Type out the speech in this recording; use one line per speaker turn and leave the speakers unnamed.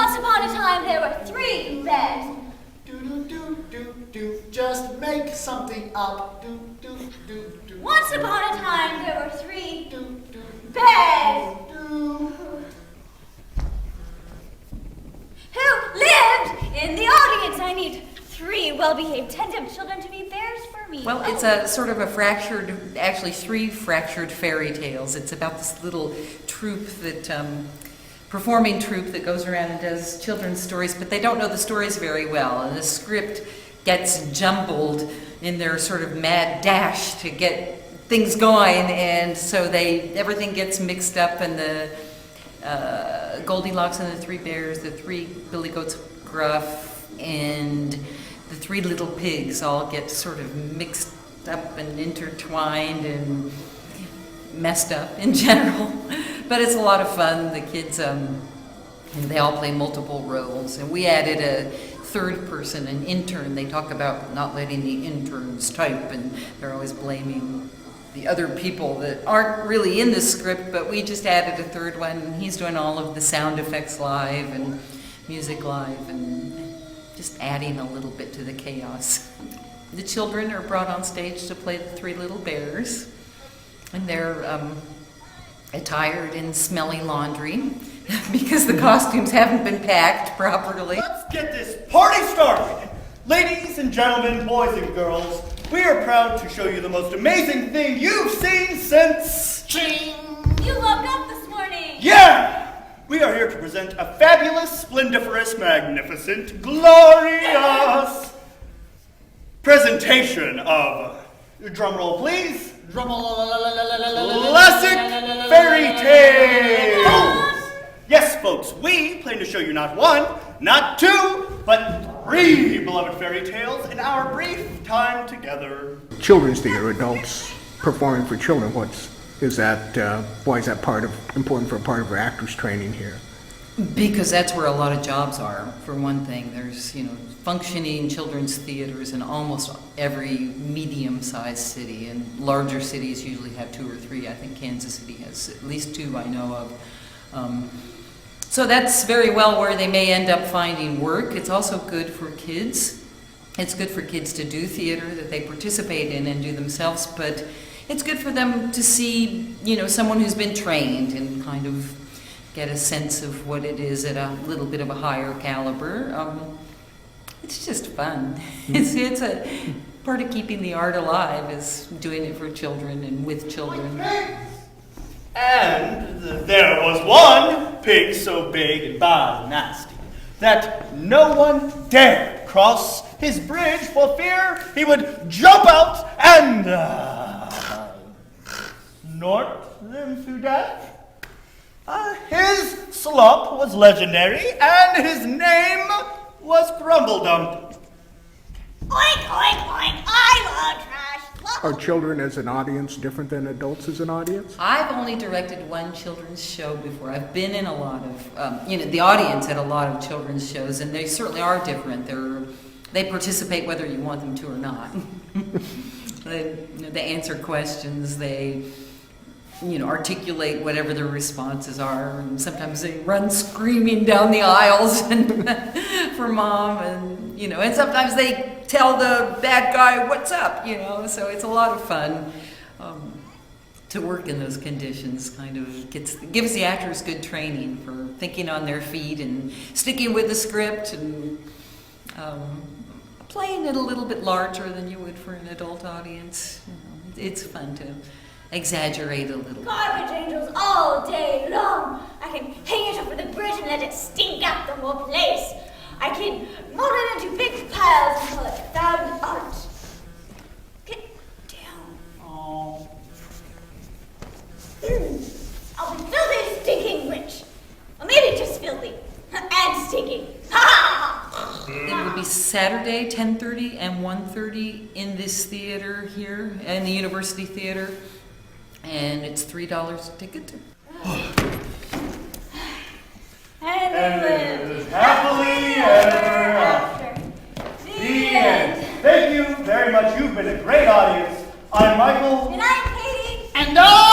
Once upon a time, there were 3 beds.
Do, just make something up. Do.
Once upon a time, there were 3 beds. Who lived in the audience? I need 3 well-behaved, tentative children to be bears for me.
Well, it's a sort of a fractured, actually 3 fractured fairy tales. It's about this little troupe that, performing troupe that goes around and does children's stories, but they don't know the stories very well, and the script gets jumbled in their sort of mad dash to get things going, and so everything gets mixed up, and the Goldilocks and the 3 bears, the 3 billy goats Gruff, and the 3 little pigs all get sort of mixed up and intertwined and messed up in general. But it's a lot of fun. The kids, they all play multiple roles, and we added a 3rd person, an intern. They talk about not letting the interns type, and they're always blaming the other people that aren't really in the script, but we just added a 3rd one, and he's doing all of the sound effects live and music live, and just adding a little bit to the chaos. The children are brought on stage to play the 3 little bears, and they're attired in smelly laundry because the costumes haven't been packed properly.
Let's get this party started. Ladies and gentlemen, boys and girls, we are proud to show you the most amazing thing you've seen since...
You woke up this morning.
Yeah! We are here to present a fabulous, splendiferous, magnificent, glorious presentation of, drumroll please, classic fairy tales! Yes, folks, we plan to show you not 1, not 2, but 3 beloved fairy tales in our brief time together.
Children's theater, adults performing for children. Why is that important for a part of our actors training here?
Because that's where a lot of jobs are, for one thing. There's, functioning children's theaters in almost every medium-sized city, and larger cities usually have 2 or 3. I think Kansas City has at least 2 I know of. So that's very well where they may end up finding work. It's also good for kids. It's good for kids to do theater that they participate in and do themselves, but it's good for them to see, someone who's been trained and kind of get a sense of what it is at a little bit of a higher caliber. It's just fun. It's a part of keeping the art alive is doing it for children and with children.
And there was one pig so big and bad and nasty that no one dared cross his bridge for fear he would jump out and snort them to death. His slop was legendary, and his name was Grumble Dump.
Oink, oink, oink. I love trash.
Are children as an audience different than adults as an audience?
I've only directed 1 children's show before. I've been in a lot of, the audience at a lot of children's shows, and they certainly are different. They participate whether you want them to or not. They answer questions. They articulate whatever their responses are, and sometimes they run screaming down the aisles and for mom, and sometimes they tell the bad guy what's up, so it's a lot of fun to work in those conditions. Kind of gives the actors good training for thinking on their feet and sticking with the script and playing it a little bit larger than you would for an adult audience. It's fun to exaggerate a little.
Garbage angels all day long. I can hang it over the bridge and let it stink out the whole place. I can mold it into big piles and call it found art. Get down.
Oh.
I'll be filthy, stinking rich. Or maybe just filthy and stinking. Ha!
It would be Saturday, 10:30 and 1:30 in this theater here, in the University Theater. And it's $3 a ticket.
And
live happily ever after. The end. Thank you very much. You've been a great audience. I'm Michael.
And I'm Katie.
And I